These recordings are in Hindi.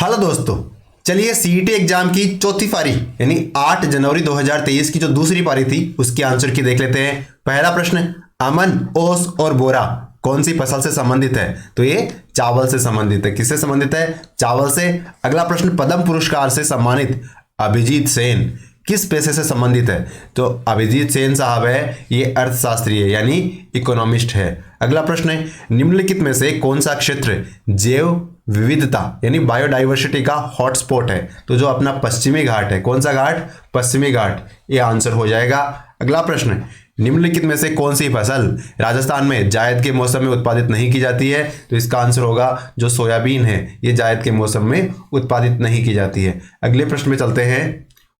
हेलो दोस्तों, चलिए सीईटी एग्जाम की चौथी पारी यानी 8 जनवरी 2023 की जो दूसरी पारी थी उसके आंसर की देख लेते हैं। पहला प्रश्न, अमन, ओस और बोरा कौन सी फसल से संबंधित है? तो ये चावल से संबंधित है। किससे संबंधित है? चावल से। अगला प्रश्न, पद्म पुरस्कार से सम्मानित अभिजीत सेन किस पेशे से संबंधित है? तो अभिजीत सेन साहब है ये अर्थशास्त्री है यानी इकोनॉमिस्ट है। अगला प्रश्न है, निम्नलिखित में से कौन सा क्षेत्र जैव विविधता यानी बायोडाइवर्सिटी का हॉटस्पॉट है? तो जो अपना पश्चिमी घाट है, कौन सा घाट? पश्चिमी घाट, ये आंसर हो जाएगा। अगला प्रश्न, निम्नलिखित में से कौन सी फसल राजस्थान में जायद के मौसम में उत्पादित नहीं की जाती है? तो इसका आंसर होगा जो सोयाबीन है, ये जायद के मौसम में उत्पादित नहीं की जाती है। अगले प्रश्न में चलते हैं।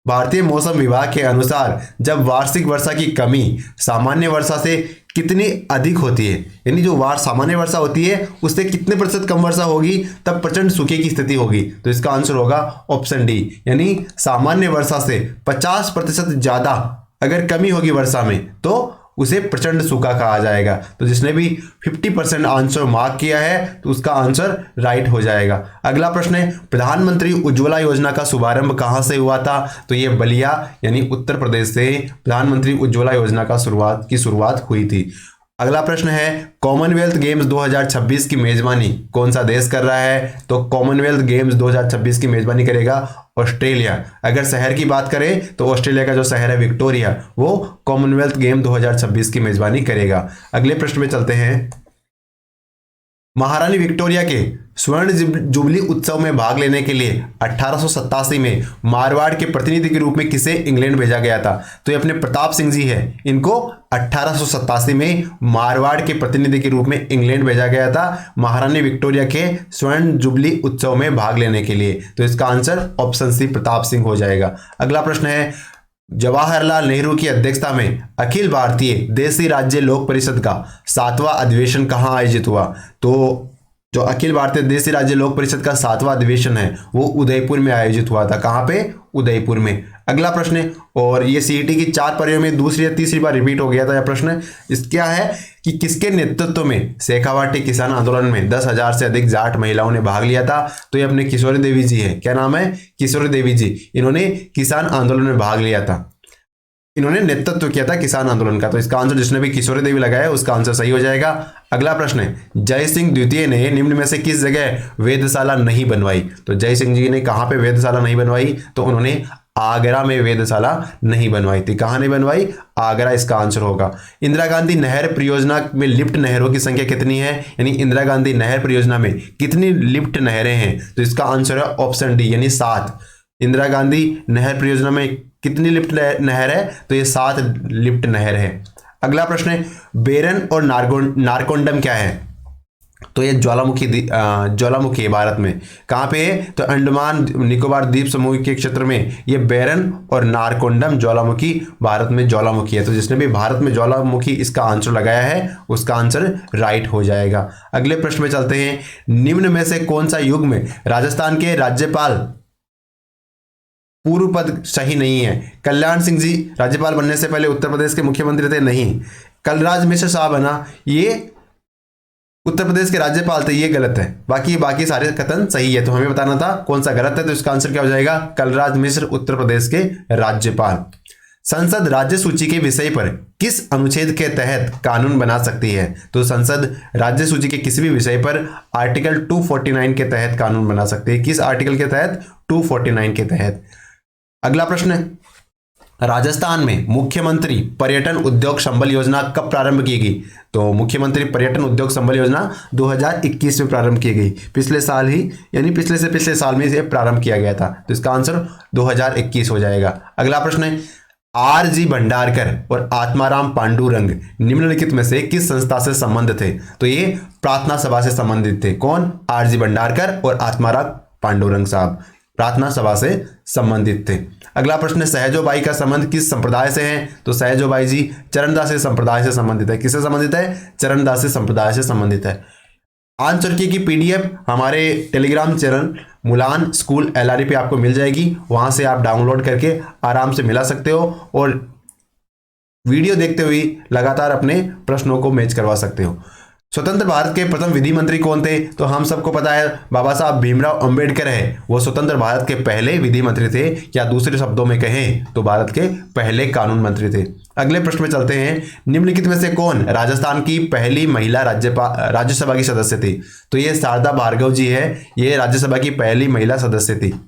भारतीय मौसम विभाग के अनुसार जब वार्षिक वर्षा की कमी सामान्य वर्षा से कितनी अधिक होती है, यानी जो सामान्य वर्षा होती है उससे कितने प्रतिशत कम वर्षा होगी तब प्रचंड सूखे की स्थिति होगी? तो इसका आंसर होगा ऑप्शन डी, यानी सामान्य वर्षा से 50% ज्यादा अगर कमी होगी वर्षा में तो उसे प्रचंड सूखा कहा जाएगा। तो जिसने भी 50% आंसर मार्क किया है तो उसका आंसर राइट हो जाएगा। अगला प्रश्न है, प्रधानमंत्री उज्ज्वला योजना का शुभारंभ कहां से हुआ था? तो ये बलिया यानी उत्तर प्रदेश से प्रधानमंत्री उज्ज्वला योजना का शुरुआत हुई थी। अगला प्रश्न है, कॉमनवेल्थ गेम्स 2026 की मेजबानी कौन सा देश कर रहा है? तो कॉमनवेल्थ गेम्स 2026 की मेजबानी करेगा ऑस्ट्रेलिया। अगर शहर की बात करें तो ऑस्ट्रेलिया का जो शहर है विक्टोरिया, वो कॉमनवेल्थ गेम 2026 की मेजबानी करेगा। अगले प्रश्न में चलते हैं। महारानी विक्टोरिया के स्वर्ण जुबली उत्सव में भाग लेने के लिए 1887 में मारवाड़ के प्रतिनिधि के रूप में किसे इंग्लैंड भेजा गया था? तो ये अपने प्रताप सिंह जी है, इनको 1887 में मारवाड़ के प्रतिनिधि के रूप में इंग्लैंड भेजा गया था महारानी विक्टोरिया के स्वर्ण जुबली उत्सव में भाग लेने के लिए। तो इसका answer option C Pratap Singh हो जाएगा। अगला प्रश्न है, जवाहरलाल नेहरू की अध्यक्षता में अखिल भारतीय देशी राज्य लोक परिषद का 7वां अधिवेशन कहाँ आयोजित हुआ? तो जो अखिल भारतीय देशी राज्य लोक परिषद का 7वां अधिवेशन है वो उदयपुर में आयोजित हुआ था। कहाँ पे? उदयपुर में। अगला प्रश्न है, और ये सीईटी की 4 पारियों में दूसरी या तीसरी बार रिपीट हो गया था यह प्रश्न। इस क्या है कि किसके नेतृत्व में शेखावाटी किसान आंदोलन में 10,000 से अधिक जाट महिलाओं ने भाग लिया था? तो ये अपने किशोरी देवी जी है। क्या नाम है? किशोरी देवी जी। इन्होंने किसान आंदोलन में भाग लिया था, इन्होंने नेतृत्व किया था किसान आंदोलन का। तो इसका आंसर जिसने भी किशोरी देवी लगाया उसका आंसर सही हो जाएगा। अगला प्रश्न है, जय सिंह द्वितीय ने निम्न में से किस जगह वेधशाला नहीं बनवाई? तो जय सिंह जी ने कहां पे वेधशाला नहीं बनवाई? तो उन्होंने आगरा में वेधशाला नहीं बनवाई थी। कहां नहीं बनवाई? आगरा इसका आंसर होगा। इंदिरा गांधी नहर परियोजना में लिफ्ट नहरों की संख्या कितनी है? यानी इंदिरा गांधी नहर परियोजना में कितनी लिफ्ट नहरें हैं? तो इसका आंसर है ऑप्शन डी यानी 7। इंदिरा गांधी नहर परियोजना में कितनी लिफ्ट नहर है? तो ये 7 लिफ्ट नहर है। अगला प्रश्न है, बेरन और नारकोंडम क्या है? तो ये ज्वालामुखी है भारत में। कहाँ पे है? तो अंडमान निकोबार द्वीप समूह के क्षेत्र में ये बेरन और नारकोंडम ज्वालामुखी भारत में ज्वालामुखी है। तो जिसने भी भारत में ज्वालामुखी इसका आंसर लगाया है उसका आंसर राइट हो जाएगा। अगले प्रश्न में चलते हैं। निम्न में से कौन सा युग में राजस्थान के राज्यपाल पूर्व पद सही नहीं है? कल्याण सिंह जी राज्यपाल बनने से पहले उत्तर प्रदेश के मुख्यमंत्री थे? नहीं। कलराज मिश्र साहब है ना, ये उत्तर प्रदेश के राज्यपाल थे, ये गलत है। बाकी सारे कथन सही है। तो हमें बताना था कौन सा गलत है। तो इसका आंसर क्या हो जाएगा? कलराज मिश्र उत्तर प्रदेश के राज्यपाल। संसद राज्य सूची के विषय पर किस अनुच्छेद के तहत कानून बना सकती है? तो संसद राज्य सूची के किसी भी विषय पर आर्टिकल 249 के तहत कानून बना सकती है। किस आर्टिकल के तहत? 249 के तहत। अगला प्रश्न है, राजस्थान में मुख्यमंत्री पर्यटन उद्योग संबल योजना कब प्रारंभ की गई? तो मुख्यमंत्री पर्यटन उद्योग संबल योजना 2021 में प्रारंभ की गई। पिछले साल ही यानी पिछले से पिछले साल में इसे प्रारंभ किया गया था। तो इसका आंसर 2021 हो जाएगा। अगला प्रश्न है, आर.जी. भंडारकर और आत्माराम पांडुरंग निम्नलिखित में से किस संस्था से संबंधित थे? तो ये प्रार्थना सभा से संबंधित थे। कौन? आर.जी. भंडारकर और आत्माराम पांडुरंग साहब प्रार्थना सभा से संबंधित थे। अगला प्रश्न, सहजोबाई का संबंध किस संप्रदाय से है? तो सहजोबाई जी चरणदासी संप्रदाय से संबंधित है। किससे संबंधित है? चरणदासी संप्रदाय से संबंधित है। आंसर की पीडीएफ हमारे Telegram channel Mulan school LRE पे आपको मिल जाएगी। वहां से आप डाउनलोड करके आराम से मिला सकते हो और वीडियो देखते हुए लगातार अपने प्रश्नों को मैच करवा सकते हो। स्वतंत्र भारत के प्रथम विधि मंत्री कौन थे? तो हम सबको पता है बाबा साहब भीमराव अंबेडकर है, वो स्वतंत्र भारत के पहले विधि मंत्री थे, या दूसरे शब्दों में कहें तो भारत के पहले कानून मंत्री थे। अगले प्रश्न में चलते हैं। निम्नलिखित में से कौन राजस्थान की पहली महिला राज्यसभा की सदस्य थी? तो ये शारदा भार्गव जी है, ये राज्यसभा की पहली महिला सदस्य थी।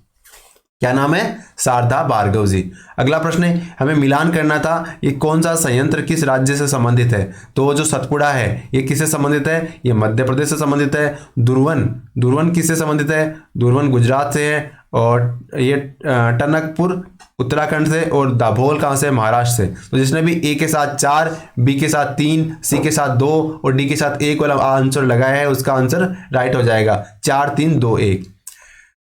क्या नाम है? शारदा भार्गव जी। अगला प्रश्न है, हमें मिलान करना था, ये कौन सा संयंत्र किस राज्य से संबंधित है? तो जो सतपुड़ा है ये किससे संबंधित है? ये मध्य प्रदेश से संबंधित है। दुर्वन किससे संबंधित है? दुर्वन गुजरात से है। और ये टनकपुर उत्तराखंड से, और दाभोल कहाँ से? महाराष्ट्र से। तो जिसने भी ए के साथ 4, बी के साथ 3, सी के साथ 2 और डी के साथ 1 वाला आंसर लगाया है उसका आंसर राइट हो जाएगा। 4, 3, 2, 1।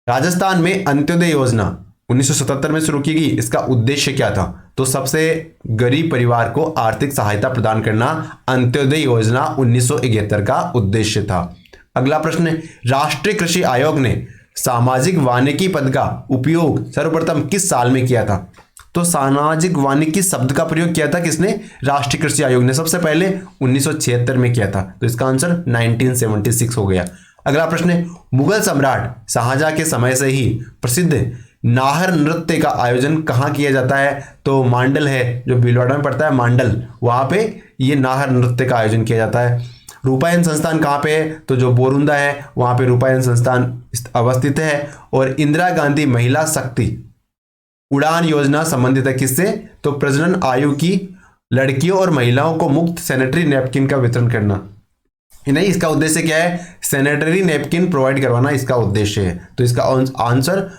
राजस्थान में अंत्योदय योजना 1977 में शुरू की गई, इसका उद्देश्य क्या था? तो सबसे गरीब परिवार को आर्थिक सहायता प्रदान करना अंत्योदय योजना 1971 का उद्देश्य था। अगला प्रश्न, राष्ट्रीय कृषि आयोग ने सामाजिक वानिकी पद का उपयोग सर्वप्रथम किस साल में किया था? तो सामाजिक वानिकी शब्द का प्रयोग किया था किसने? राष्ट्रीय कृषि आयोग ने सबसे पहले 1976 में किया था। तो इसका आंसर 1976 हो गया। अगला प्रश्न है, मुगल सम्राट शाहजहां के समय से ही प्रसिद्ध नाहर नृत्य का आयोजन कहाँ किया जाता है? तो मांडल है, जो भीलवाड़ा में पड़ता है मांडल, वहां पे ये नाहर नृत्य का आयोजन किया जाता है। रूपायन संस्थान कहाँ पे है? तो जो बोरुंदा है वहां पे रूपायन संस्थान अवस्थित है। और इंदिरा गांधी महिला शक्ति उड़ान योजना संबंधित है किससे? तो प्रजनन आयु की लड़कियों और महिलाओं को मुफ्त सैनिटरी नैपकिन का वितरण करना। नहीं, इसका उद्देश्य क्या है? सैनिटरी नैपकिन प्रोवाइड करवाना इसका उद्देश्य है। तो इसका आंसर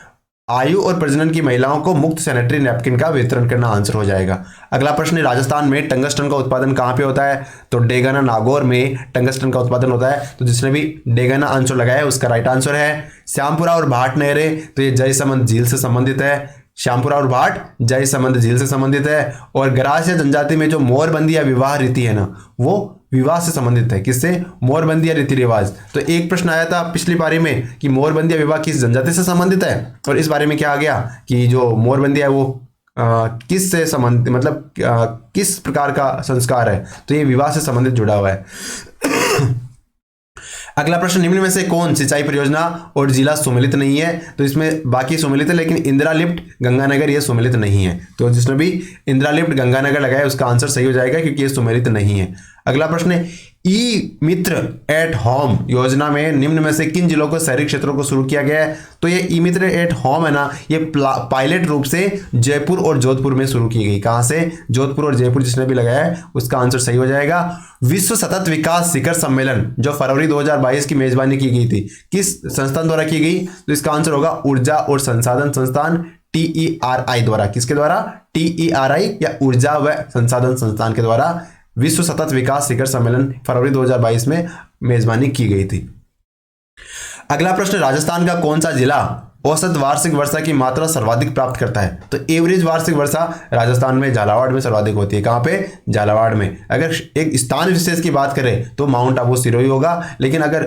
आयु और प्रजनन की महिलाओं को मुफ्त सैनिटरी नैपकिन का वितरण करना आंसर हो जाएगा। अगला प्रश्न, राजस्थान में टंगस्टन का उत्पादन कहाँ पे होता है? तो डेगाना नागौर में टंगस्टन का उत्पादन होता है। तो जिसने भी डेगाना आंसर लगाया है उसका राइट आंसर है। श्यामपुरा और भाट नहरें, तो ये जयसमंद झील से संबंधित है। श्यामपुरा और भाट जयसमंद झील से संबंधित है। और गरासिया जनजाति में जो मोरबंदी या विवाह रीति है ना, वो विवाह से संबंधित है। किससे? मोरबंदी या रीति रिवाज। तो एक प्रश्न आया था पिछली पारी में कि मोरबंदी या विवाह किस जनजाति से संबंधित है, और इस बारे में क्या आ गया कि जो मोरबंदी है वो किस से संबंधित, मतलब किस प्रकार का संस्कार है? तो ये विवाह से संबंधित जुड़ा हुआ है। अगला प्रश्न, निम्न में से कौन सिंचाई परियोजना और जिला सुमेलित नहीं है? तो इसमें बाकी सुमेलित है, लेकिन इंदिरा लिफ्ट गंगानगर ये सुमेलित नहीं है। तो जिसने भी इंदिरा लिफ्ट गंगानगर लगाया उसका आंसर सही हो जाएगा, क्योंकि ये सुमेलित नहीं है। अगला प्रश्न है, ई मित्र एट होम योजना में निम्न में से किन जिलों को शहरी क्षेत्रों को शुरू किया गया है? तो ये ई मित्र एट होम है ना, ये पायलट रूप से जयपुर और जोधपुर में शुरू की गई। कहां से? जोधपुर और जयपुर। जिसने भी लगाया है उसका आंसर सही हो जाएगा। विश्व सतत विकास शिखर सम्मेलन जो फरवरी 2022 की मेजबानी की गई थी, किस संस्थान द्वारा की गई? तो इसका आंसर होगा ऊर्जा और संसाधन संस्थान, TERI द्वारा। किसके द्वारा? TERI या ऊर्जा व संसाधन संस्थान के द्वारा विश्व सतत विकास शिखर सम्मेलन फरवरी 2022 में मेजबानी की गई थी। अगला प्रश्न, राजस्थान का कौन सा जिला औसत वार्षिक वर्षा की मात्रा सर्वाधिक प्राप्त करता है? तो एवरेज वार्षिक वर्षा राजस्थान में झालावाड़ में सर्वाधिक होती है। कहां पे? झालावाड़ में। अगर एक स्थान विशेष की बात करें तो माउंट आबू सिरोही होगा, लेकिन अगर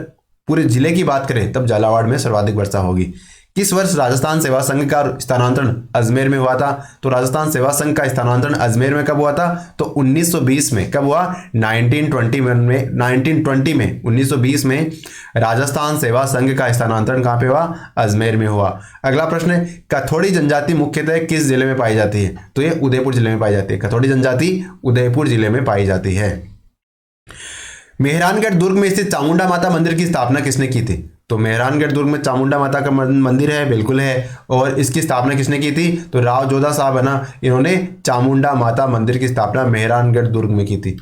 पूरे जिले की बात करें तब झालावाड़ में सर्वाधिक वर्षा होगी। किस वर्ष राजस्थान सेवा संघ का स्थानांतरण अजमेर में हुआ था? तो राजस्थान सेवा संघ का स्थानांतरण अजमेर में कब हुआ था? तो 1920 में। कब हुआ? 1920 में 1920 में राजस्थान सेवा संघ का स्थानांतरण कहां पे हुआ? अजमेर में हुआ। अगला प्रश्न है, कथोड़ी जनजाति मुख्यतः किस जिले में पाई जाती है? तो ये उदयपुर जिले में पाई जाती है। कथोड़ी जनजाति उदयपुर जिले में पाई जाती है। मेहरानगढ़ दुर्ग में स्थित चामुंडा माता मंदिर की स्थापना किसने की थी? तो मेहरानगढ़ दुर्ग में चामुंडा माता का मंदिर है, बिल्कुल है। और इसकी स्थापना किसने की थी? तो राव जोधा साहब है ना, इन्होंने चामुंडा माता मंदिर की स्थापना मेहरानगढ़ दुर्ग में की थी।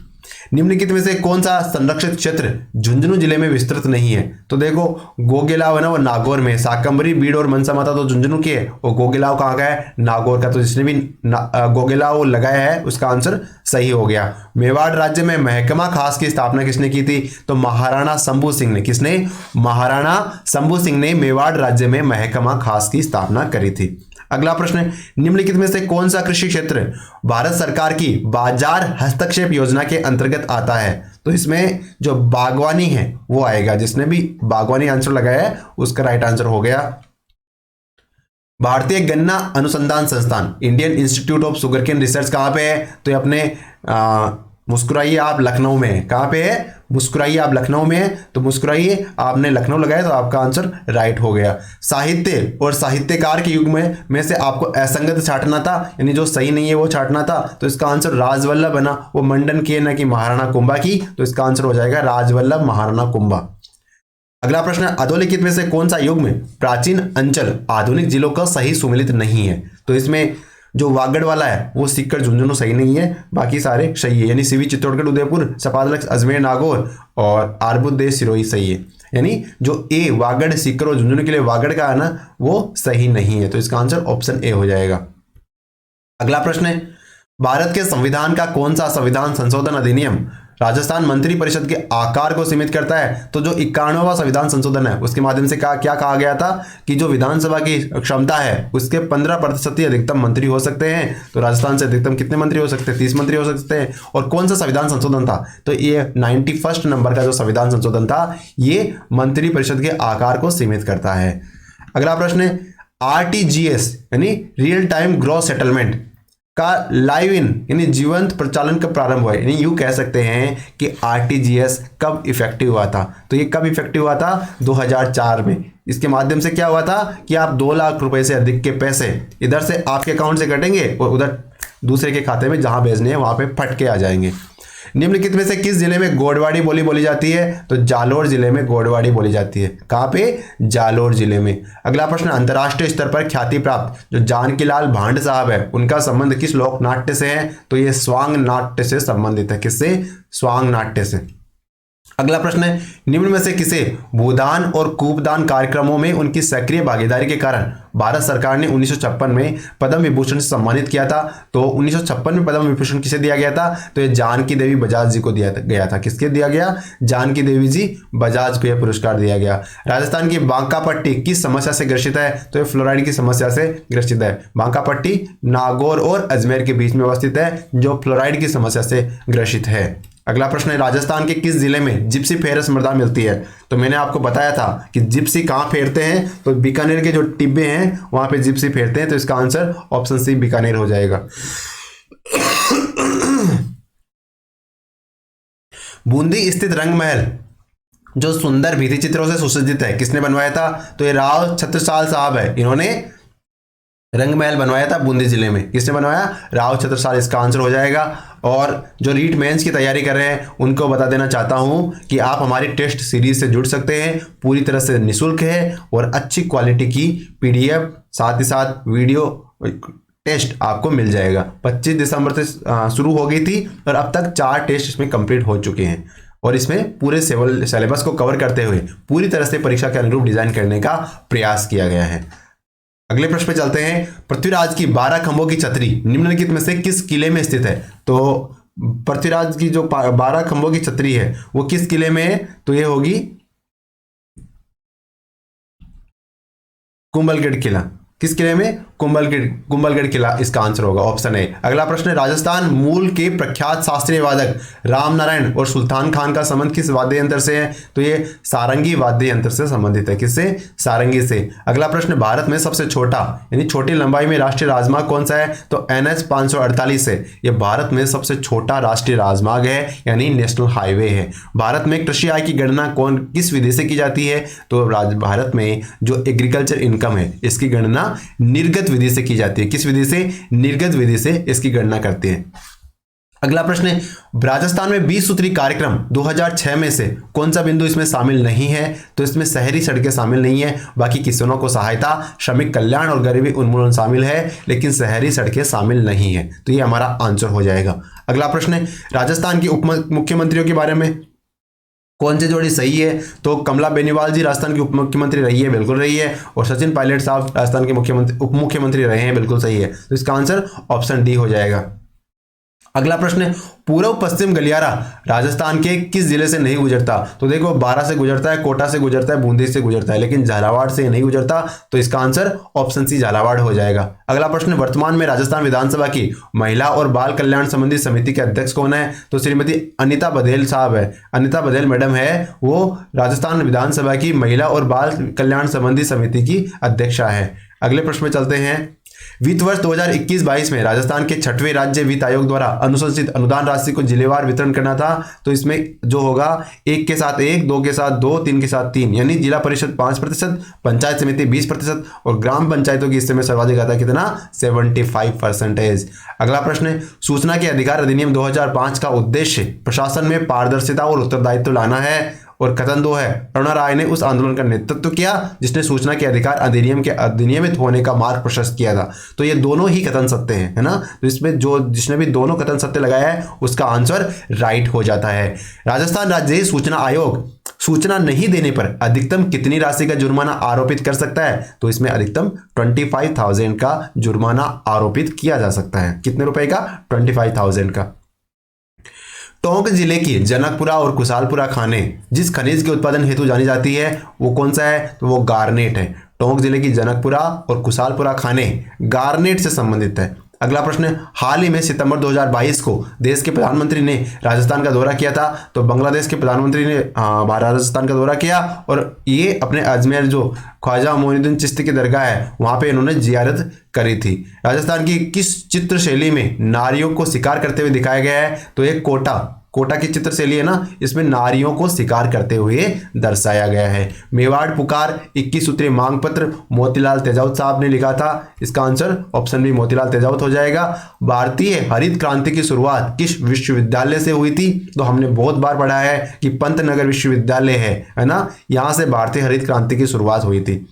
निम्नलिखित में से कौन सा संरक्षित क्षेत्र झुंझुनू जिले में विस्तृत नहीं है? तो देखो, गोगेलाव है ना, वो नागौर में। साकंबरी, बीड़ और मनसा माता तो झुंझुनू की है, और गोगेलाव कहाँ का है? नागौर का। तो जिसने भी गोगेलाव लगाया है उसका आंसर सही हो गया। मेवाड़ राज्य में महकमा खास की स्थापना किसने की थी? तो महाराणा शंभू सिंह ने। किसने? महाराणा शंभू सिंह ने मेवाड़ राज्य में महकमा खास की स्थापना करी थी। अगला प्रश्न, निम्नलिखित में से कौन सा कृषि क्षेत्र भारत सरकार की बाजार हस्तक्षेप योजना के अंतर्गत आता है? तो इसमें जो बागवानी है वो आएगा। जिसने भी बागवानी आंसर लगाया है उसका राइट आंसर हो गया। भारतीय गन्ना अनुसंधान संस्थान Indian institute of sugarcane research कहां पे है? तो ये अपने मुस्कुराइए आप, लखनऊ में। कहां पे है? मुस्कुराइए, आप लखनऊ में हैं तो मुस्कुराइए, आपने लखनऊ लगाया तो आपका आंसर राइट हो गया। साहित्य और साहित्यकार के युग में से आपको असंगत छांटना था, यानी जो सही नहीं है वो छांटना था, तो इसका आंसर राजवल्लभ बना। वो मंडन की है ना कि महाराणा कुंभा की, तो इसका आंसर हो जाएगा राजवल्लभ महाराणा कुंभा। अगला प्रश्न है, अधोलिखित में से कौन सा युग में प्राचीन अंचल आधुनिक जिलों का सही सुमेलित नहीं है? तो इसमें जो वागड़ वाला है वो सीकर झुंझुनू सही नहीं है, बाकी सारे सही है, यानी सीवी चित्तौड़गढ़ उदयपुर, सपादलक अजमेर नागौर और आरबुद्देश सिरोही सही है। यानी जो ए वागड़ सीकर और झुंझुनू के लिए वागड़ का है ना वो सही नहीं है, तो इसका आंसर ऑप्शन ए हो जाएगा। अगला प्रश्न है, भारत के संविधान का कौन सा संविधान संशोधन अधिनियम राजस्थान मंत्री परिषद के आकार को सीमित करता है? तो जो 91वां संविधान संशोधन है उसके माध्यम से क्या कहा गया था कि जो विधानसभा की क्षमता है उसके 15% ही अधिकतम मंत्री हो सकते हैं। तो राजस्थान से अधिकतम कितने मंत्री हो सकते हैं? 30 मंत्री हो सकते हैं। और कौन सा संविधान संशोधन था? तो ये 91 नंबर का जो संविधान संशोधन था ये मंत्री परिषद के आकार को सीमित करता है। अगला प्रश्न है, RTGS यानी रियल टाइम ग्रॉस सेटलमेंट का लाइव इन यानी जीवंत प्रचालन कब प्रारंभ हुआ है? यानी यूं कह सकते हैं कि RTGS कब इफेक्टिव हुआ था? तो ये कब इफेक्टिव हुआ था? 2004 में। इसके माध्यम से क्या हुआ था कि आप 2 लाख रुपए से अधिक के पैसे इधर से आपके अकाउंट से कटेंगे और उधर दूसरे के खाते में जहां भेजने हैं वहां पे फटके आ जाएंगे। निम्नलिखित में से किस जिले में गोडवाड़ी बोली बोली जाती है? तो जालोर जिले में गोडवाड़ी बोली जाती है। कहां पे? जालोर जिले में। अगला प्रश्न, अंतर्राष्ट्रीय स्तर पर ख्याति प्राप्त जो जानकीलाल भांड साहब है उनका संबंध किस लोक नाट्य से है? तो ये स्वांग नाट्य से संबंधित है। किससे? स्वांग नाट्य से। अगला प्रश्न है, निम्न में से किसे भूदान और कूपदान कार्यक्रमों में उनकी सक्रिय भागीदारी के कारण भारत सरकार ने 1956 में पद्म विभूषण से सम्मानित किया था? तो 1956 में पद्म विभूषण किसे दिया गया था? तो ये जानकी देवी बजाज जी को दिया गया था। किसके दिया गया? जानकी देवी जी बजाज को यह पुरस्कार दिया गया। राजस्थान की बांका पट्टी किस समस्या से ग्रसित है? तो ये फ्लोराइड की समस्या से ग्रसित है। बांका पट्टी नागौर और अजमेर के बीच में अवस्थित है जो फ्लोराइड की समस्या से ग्रसित है। अगला प्रश्न है, राजस्थान के किस जिले में जिप्सी फेरस मृदा मिलती है? तो मैंने आपको बताया था कि जिप्सी कहाँ फेरते हैं, तो बीकानेर के जो टिब्बे हैं वहां पे जिप्सी फेरते हैं, तो इसका आंसर ऑप्शन सी बीकानेर हो जाएगा। बूंदी स्थित रंग महल जो सुंदर भित्ति चित्रों से सुसज्जित है किसने बनवाया था? तो ये राव छत्रसाल साहब है, इन्होंने रंग महल बनवाया था बूंदी जिले में। किसने बनवाया? राव छत्रसाल, इसका आंसर हो जाएगा। और जो रीट मेंस की तैयारी कर रहे हैं उनको बता देना चाहता हूं कि आप हमारी टेस्ट सीरीज से जुड़ सकते हैं, पूरी तरह से निःशुल्क है और अच्छी क्वालिटी की PDF साथ ही साथ वीडियो टेस्ट आपको मिल जाएगा। 25 दिसंबर से शुरू हो गई थी और अब तक 4 टेस्ट इसमें कंप्लीट हो चुके हैं और इसमें पूरे सिलेबस को कवर करते हुए पूरी तरह से परीक्षा के अनुरूप डिजाइन करने का प्रयास किया गया है। अगले प्रश्न पे चलते हैं, पृथ्वीराज की 12 खंभों की छतरी निम्नलिखित में से किस किले में स्थित है? तो पृथ्वीराज की जो 12 खंभों की छतरी है वो किस किले में है? तो ये होगी कुंभलगढ़ किला। किस किले में? कुंभलगढ़ किला, इसका आंसर होगा ऑप्शन ए। अगला प्रश्न है, राजस्थान मूल के प्रख्यात शास्त्रीय वादक रामनारायण और सुल्तान खान का संबंध किस वाद्य यंत्र से है? तो ये सारंगी वाद्य यंत्र से संबंधित है। किससे? सारंगी से। अगला प्रश्न, भारत में सबसे छोटा यानी छोटी लंबाई में राष्ट्रीय राजमार्ग कौन सा है? तो NH 548 है। ये भारत में सबसे छोटा राष्ट्रीय राजमार्ग है यानी नेशनल हाईवे है। भारत में कृषि आय की गणना किस विधि से की जाती है? तो भारत में जो एग्रीकल्चर इनकम है इसकी गणना निर्गत विधि से की जाती है। किस विधि से? निर्गत विधि से इसकी गणना करते हैं। अगला प्रश्न है, राजस्थान में 20 सूत्री कार्यक्रम 2006 में से कौन सा बिंदु इसमें शामिल नहीं है? तो इसमें शहरी सड़कें शामिल नहीं है, बाकी किसानों को सहायता, श्रमिक कल्याण और गरीबी उन्मूलन शामिल है, लेकिन शहरी सड़कें शामिल नहीं है। तो ये हमारा आंसर हो जाएगा। अगला प्रश्न है, राजस्थान की उप मुख्यमंत्रियों के बारे में कौन सी जोड़ी सही है? तो कमला बेनीवाल जी राजस्थान की उप मुख्यमंत्री रही है, बिल्कुल रही है। और सचिन पायलट साहब राजस्थान के उप मुख्यमंत्री रहे हैं, बिल्कुल सही है। तो इसका आंसर ऑप्शन डी हो जाएगा। अगला प्रश्न है, पूर्व पश्चिम गलियारा राजस्थान के किस जिले से नहीं गुजरता? तो देखो 12 से गुजरता है, कोटा से गुजरता है, बूंदी से गुजरता है, लेकिन झालावाड़ से नहीं गुजरता। तो इसका आंसर ऑप्शन सी झालावाड़ हो जाएगा। अगला प्रश्न, वर्तमान में राजस्थान विधानसभा की महिला और बाल कल्याण संबंधी समिति के अध्यक्ष कौन है? तो श्रीमती अनिता बघेल साहब है, अनिता बघेल मैडम है, वो राजस्थान विधानसभा की महिला और बाल कल्याण संबंधी समिति की अध्यक्षा है। अगले प्रश्न में चलते हैं, वित्त वर्ष 2021-22 में राजस्थान के 6वें राज्य वित्त आयोग द्वारा अनुशंसित अनुदान राशि को जिलेवार वितरण करना था। तो इसमें जो होगा 1 के साथ 1, 2 के साथ 2, 3 के साथ 3, यानी जिला परिषद 5%, पंचायत समिति 20% और ग्राम पंचायतों की हिस्से में सर्वाधिक आता है कितना? 75%। अगला प्रश्न, सूचना के अधिकार अधिनियम 2005 का उद्देश्य प्रशासन में पारदर्शिता और उत्तरदायित्व लाना है। और कथन 2 है, अरुणा राय ने उस आंदोलन का नेतृत्व किया जिसने सूचना के अधिकार अधिनियम के अधिनियमित होने का मार्ग प्रशस्त किया था। तो ये दोनों ही कथन सत्य हैं, है ना। तो इसमें जो जिसने भी दोनों कथन सत्य लगाया है उसका आंसर राइट हो जाता है। राजस्थान राज्य सूचना आयोग सूचना नहीं देने पर अधिकतम कितनी राशि का जुर्माना आरोपित कर सकता है? तो इसमें अधिकतम 25,000 का जुर्माना आरोपित किया जा सकता है। कितने रुपए का? 25,000 का। टोंक जिले की जनकपुरा और कुशालपुरा खानें जिस खनिज के उत्पादन हेतु जानी जाती है वो कौन सा है? तो वो गार्नेट है। टोंक जिले की जनकपुरा और कुशालपुरा खानें गार्नेट से संबंधित है। अगला प्रश्न, हाल ही में सितंबर 2022 को देश के प्रधानमंत्री ने राजस्थान का दौरा किया था। तो बांग्लादेश के प्रधानमंत्री ने राजस्थान का दौरा किया और ये अपने अजमेर जो ख्वाजा मोइनुद्दीन चिश्ती की दरगाह है वहां पे इन्होंने जियारत करी थी। राजस्थान की किस चित्र शैली में नारियों को शिकार करते हुए दिखाया गया है? तो एक कोटा की चित्र शैली है ना, इसमें नारियों को शिकार करते हुए दर्शाया गया है। मेवाड़ पुकार 21 सूत्रीय मांग पत्र मोतीलाल तेजावत साहब ने लिखा था। इसका answer option B Motilal Tejawat हो जाएगा। भारतीय हरित क्रांति की शुरुआत किस विश्वविद्यालय से हुई थी? तो हमने बहुत बार पढ़ा है कि पंतनगर विश्वविद्यालय है ना, यहां से भारतीय हरित क्रांति की शुरुआत हुई थी।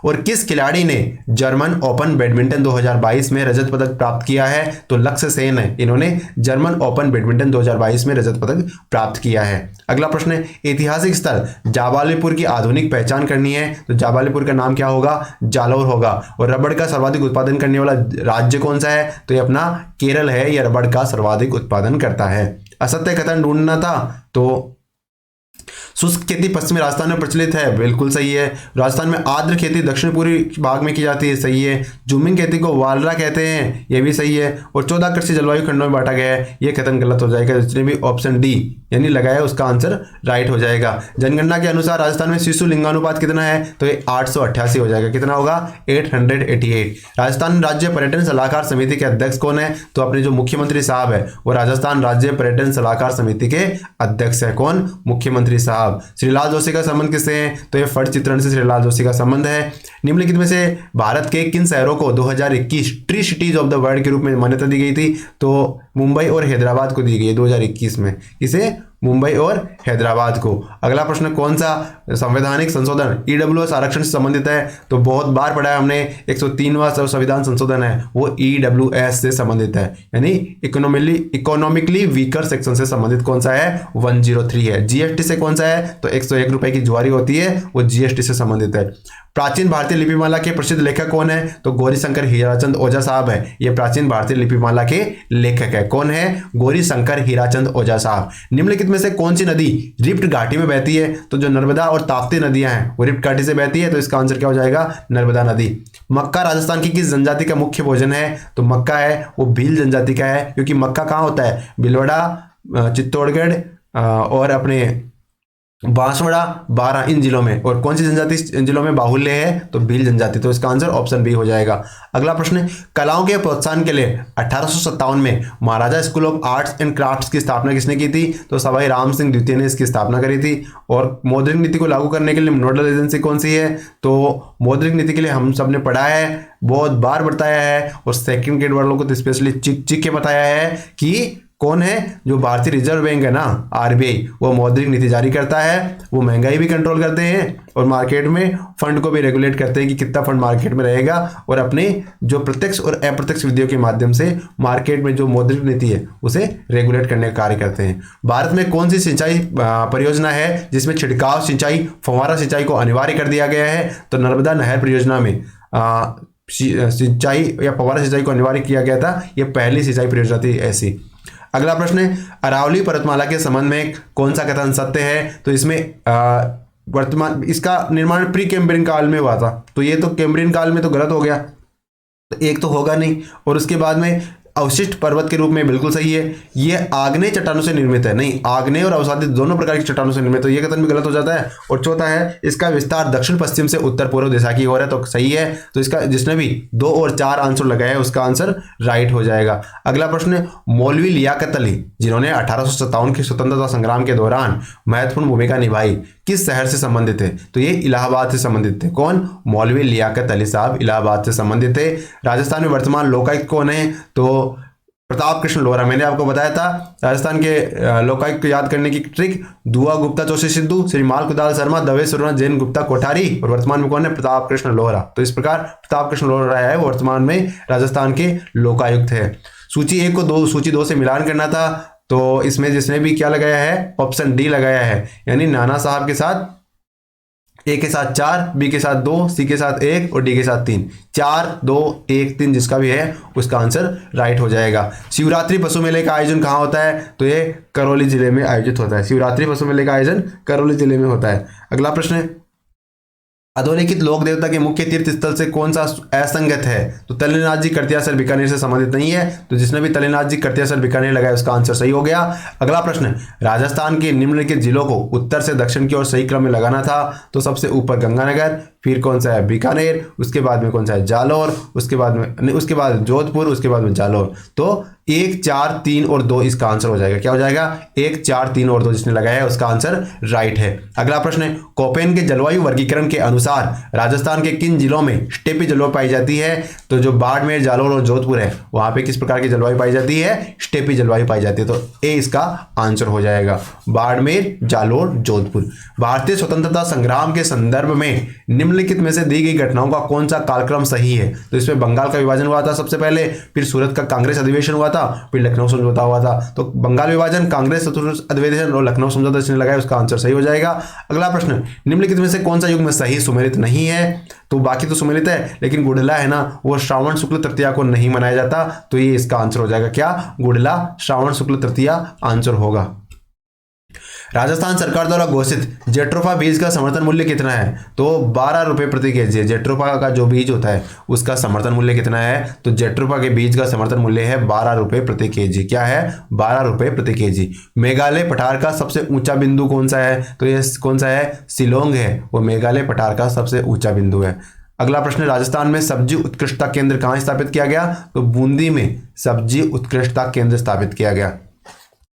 और किस खिलाड़ी ने जर्मन ओपन बैडमिंटन 2022 में रजत पदक प्राप्त किया है? तो लक्ष्य सेन है, इन्होंने जर्मन ओपन बैडमिंटन 2022 में रजत पदक प्राप्त किया है। अगला प्रश्न, ऐतिहासिक स्थल जाबालीपुर की आधुनिक पहचान करनी है। तो जाबालीपुर का नाम क्या होगा? जालौर होगा। और रबड़ का सर्वाधिक उत्पादन करने वाला राज्य कौन सा है? तो ये अपना केरल है, यह रबड़ का सर्वाधिक उत्पादन करता है। असत्य कथन ढूंढना था, तो शुष्क खेती पश्चिमी राजस्थान में प्रचलित है, बिल्कुल सही है। राजस्थान में आर्द्र खेती दक्षिण पूर्वी भाग में की जाती है, सही है। जूमिंग खेती को वालरा कहते हैं, यह भी सही है। और 14 कृषि जलवायु खंडों में बांटा गया है, यह कथन गलत हो जाएगा। जितने भी ऑप्शन डी यानी लगाया उसका आंसर राइट हो जाएगा। जनगणना के अनुसार राजस्थान में शिशु लिंगानुपात कितना है? तो ये 888 हो जाएगा। कितना होगा? 888। राजस्थान राज्य पर्यटन सलाहकार समिति के अध्यक्ष कौन है? तो अपने जो मुख्यमंत्री साहब है वो राजस्थान राज्य पर्यटन सलाहकार समिति के अध्यक्ष है। कौन? मुख्यमंत्री साहब। श्रीलाल जोशी का संबंध किससे है? तो ये फट चित्रण से श्रीलाल जोशी का संबंध है। निम्नलिखित में से भारत के किन शहरों को 2021 tree cities of the world के रूप में मान्यता दी गई थी? तो मुंबई और हैदराबाद को दी गई है 2021 में। किसे? मुंबई और हैदराबाद को। अगला प्रश्न, कौन सा संवैधानिक संशोधन ईडब्ल्यूएस आरक्षण से संबंधित है? तो बहुत बार पढ़ा है हमने, 103वां संविधान संशोधन है वो ईडब्ल्यूएस से संबंधित है, यानी इकोनॉमिकली वीकर सेक्शन से संबंधित कौन सा है? 103 है। जीएसटी से कौन सा है? तो 101 रुपए की जुआरी होती है, वो जीएसटी से संबंधित है। प्राचीन भारतीय लिपिमाला के प्रसिद्ध लेखक कौन है? तो गौरीशंकर हीराचंद ओझा साहब है, ये प्राचीन भारतीय लिपिमाला के लेखक है। कौन है? गौरीशंकर हीराचंद ओझा साहब। निम्नलिखित में से कौन सी नदी रिफ्ट घाटी में बहती है? तो जो नर्मदा और ताप्ती नदियां हैं वो रिफ्ट घाटी से बहती है, तो इसका आंसर क्या हो जाएगा? नर्मदा नदी। मक्का राजस्थान की किस जनजाति का मुख्य भोजन है? तो मक्का है वो भील जनजाति का है, क्योंकि मक्का कहाँ होता है? भीलवाड़ा, चित्तौड़गढ़ और अपने बांसवाड़ा, बारां, इन जिलों में। और कौन सी जनजाति इन जिलों में बाहुल्य है? तो भील जनजाति। तो इसका आंसर ऑप्शन बी हो जाएगा। अगला प्रश्न, कलाओं के प्रोत्साहन के लिए 1857 में Maharaja school of arts and crafts की स्थापना किसने की थी? तो सवाई राम सिंह द्वितीय ने इसकी स्थापना करी थी। और मौद्रिक नीति को लागू करने के लिए नोडल एजेंसी कौन सी है? तो मौद्रिक नीति के लिए हम सब ने पढ़ा है, बहुत बार बताया है, और सेकंड ग्रेड वालों को तो स्पेशली चिक के बताया है कि कौन है? जो भारतीय रिजर्व बैंक है ना, आरबीआई, वो मौद्रिक नीति जारी करता है, वो महंगाई भी कंट्रोल करते हैं और मार्केट में फंड को भी रेगुलेट करते हैं कि कितना फंड मार्केट में रहेगा, और अपने जो प्रत्यक्ष और अप्रत्यक्ष विधियों के माध्यम से मार्केट में जो मौद्रिक नीति है उसे रेगुलेट करने का कार्य करते हैं। भारत में कौन सी सिंचाई परियोजना है जिसमें छिड़काव सिंचाई, फव्वारा सिंचाई को अनिवार्य कर दिया गया है? तो नर्मदा नहर परियोजना में सिंचाई या फव्वारा सिंचाई को अनिवार्य किया गया था, यह पहली सिंचाई परियोजना थी ऐसी। अगला प्रश्न है, अरावली पर्वतमाला के संबंध में कौन सा कथन सत्य है? तो इसमें वर्तमान इसका निर्माण प्री कैम्ब्रियन काल में हुआ था, तो ये तो कैम्ब्रियन काल में तो गलत हो गया, तो एक तो होगा नहीं। और उसके बाद में अवशिष्ट पर्वत के रूप में, बिल्कुल सही है। ये आग्नेय चट्टानों से निर्मित है, नहीं, आग्नेय और अवसादित दोनों प्रकार की चट्टानों से निर्मित, तो ये कथन भी गलत हो जाता है। और चौथा है इसका विस्तार दक्षिण पश्चिम से उत्तर पूर्व दिशा की ओर है, तो सही है। तो इसका जिसने भी 2 और 4 आंसर लगाया है उसका आंसर राइट हो जाएगा। अगला प्रश्न है, मौलवी लियाकत अली जिन्होंने 1857 के स्वतंत्रता संग्राम के दौरान महत्वपूर्ण भूमिका निभाई, किस शहर से संबंधित थे? तो ये इलाहाबाद से संबंधित थे। कौन? मौलवी लियाकत अली साहब इलाहाबाद से संबंधित थे। राजस्थान में वर्तमान लोकायुक्त कौन है? तो प्रताप कृष्ण लोहरा। मैंने आपको बताया था राजस्थान के लोकायुक्त को याद करने की ट्रिक, दुआ गुप्ता चौधरी सिद्धू, श्री माल कुदाल शर्मा, दवे सुरनाथ जैन गुप्ता कोठारी, और वर्तमान में कौन है? प्रताप कृष्ण लोहरा। तो इस प्रकार प्रताप कृष्ण लोहरा है वर्तमान में राजस्थान के लोकायुक्त है। सूची 1 को सूची 2 से मिलान करना था, तो इसमें जिसने भी क्या लगाया है? ऑप्शन डी लगाया है, यानी नाना साहब के साथ ए के साथ 4, बी के साथ 2, सी के साथ 1 और डी के साथ 3। 4, 2, 1, 3 जिसका भी है उसका आंसर राइट हो जाएगा। शिवरात्रि पशु मेले का आयोजन कहाँ होता है? तो ये करौली जिले में आयोजित होता है। शिवरात्रि पशु मेले का आयोजन करौली जिले में होता है। अगला प्रश्न है, अधोलिखित लोक देवता के मुख्य तीर्थ स्थल से कौन सा असंगत है? तो तलेनाथ जी करतियासर बीकानेर से संबंधित नहीं है, तो जिसने भी तलेनाथ जी करतियासर बीकानेर लगाया उसका आंसर सही हो गया। अगला प्रश्न, राजस्थान के निम्नलिखित जिलों को उत्तर से दक्षिण की ओर सही क्रम में लगाना था, तो सबसे ऊपर गंगानगर, फिर कौन सा है? बीकानेर, उसके बाद में कौन सा है? जालौर, उसके बाद जोधपुर, उसके बाद में जालौर। तो 1, 4, 3 और 2 इसका आंसर हो जाएगा। क्या हो जाएगा? 1, 4, 3 और 2 जिसने लगाया है उसका आंसर राइट है। अगला प्रश्न है, कोपेन के जलवायु वर्गीकरण के अनुसार राजस्थान के किन जिलों में स्टेपी जलवायु पाई जाती है? तो जो बाड़मेर, जालौर और जोधपुर है वहां पे किस प्रकार की जलवायु पाई जाती है? स्टेपी जलवायु पाई जाती है। तो ए इसका आंसर हो जाएगा, बाड़मेर, जालौर, जोधपुर। भारतीय स्वतंत्रता संग्राम के संदर्भ में निम्नलिखित में से दी गई घटनाओं का कौन सा कालक्रम सही है? तो इसमें बंगाल का विभाजन हुआ था सबसे पहले, फिर सूरत का कांग्रेस अधिवेशन हुआ था, फिर लखनऊ समझौता हुआ था। तो बंगाल विभाजन, कांग्रेस अधिवेशन और लखनऊ समझौता जिसने लगाया उसका आंसर सही हो जाएगा। अगला प्रश्न, निम्नलिखित में से कौन सा युग में सही सुमेलित नहीं है? तो बाकी तो सुमेलित है, लेकिन गुड़ला है ना, वो श्रावण शुक्ल तृतीया को नहीं मनाया जाता, तो ये इसका आंसर हो जाएगा। क्या? गुड़ला श्रावण शुक्ल तृतीया आंसर होगा। राजस्थान सरकार द्वारा घोषित जेट्रोफा बीज का समर्थन मूल्य कितना है? तो 12 रुपए प्रति केजी है। जेट्रोफा का जो बीज होता है उसका समर्थन मूल्य कितना है? तो जेट्रोफा के बीज का समर्थन मूल्य है 12 रुपए प्रति केजी। क्या है? 12 रुपए प्रति केजी। मेघालय पठार का सबसे ऊंचा बिंदु कौन सा है? तो ये कौन सा है? शिलोंग है, वो मेघालय पठार का सबसे ऊंचा बिंदु है। अगला प्रश्न, राजस्थान में सब्जी उत्कृष्टता केंद्र कहाँ स्थापित किया गया? तो बूंदी में सब्जी उत्कृष्टता केंद्र स्थापित किया गया।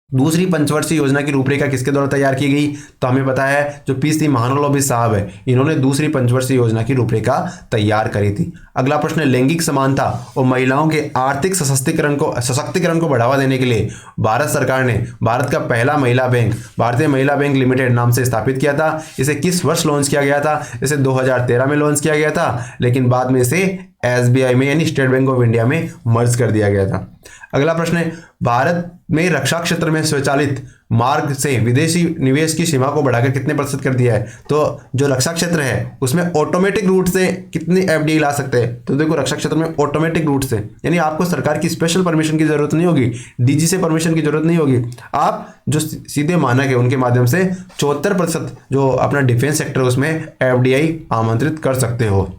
दूसरी पंचवर्षीय योजना की रूपरेखा किसके द्वारा तैयार की गई? तो हमें पता है जो पी.सी. महानवलोबी साहब है, इन्होंने दूसरी पंचवर्षीय योजना की रूपरेखा तैयार करी थी। अगला प्रश्न, लैंगिक समानता और महिलाओं के आर्थिक सशक्तिकरण को बढ़ावा देने के लिए भारत सरकार ने भारत का पहला महिला बैंक भारतीय महिला बैंक लिमिटेड नाम से स्थापित किया था। इसे किस वर्ष लॉन्च किया गया था? इसे 2013 में लॉन्च किया गया था, लेकिन बाद में इसे SBI में यानी स्टेट बैंक ऑफ इंडिया में मर्ज कर दिया गया था। अगला प्रश्न है, भारत में रक्षा क्षेत्र में स्वचालित मार्ग से विदेशी निवेश की सीमा को बढ़ाकर कितने प्रतिशत कर दिया है? तो जो रक्षा क्षेत्र है उसमें ऑटोमेटिक रूट से कितनी FDI ला सकते हैं? तो देखो, रक्षा क्षेत्र में ऑटोमेटिक रूट से यानी आपको सरकार की स्पेशल परमिशन की जरूरत नहीं होगी, DG से परमिशन की जरूरत नहीं होगी। आप जो सीधे मानक है उनके माध्यम से 74% जो अपना डिफेंस सेक्टर उसमें FDI आमंत्रित कर सकते हो।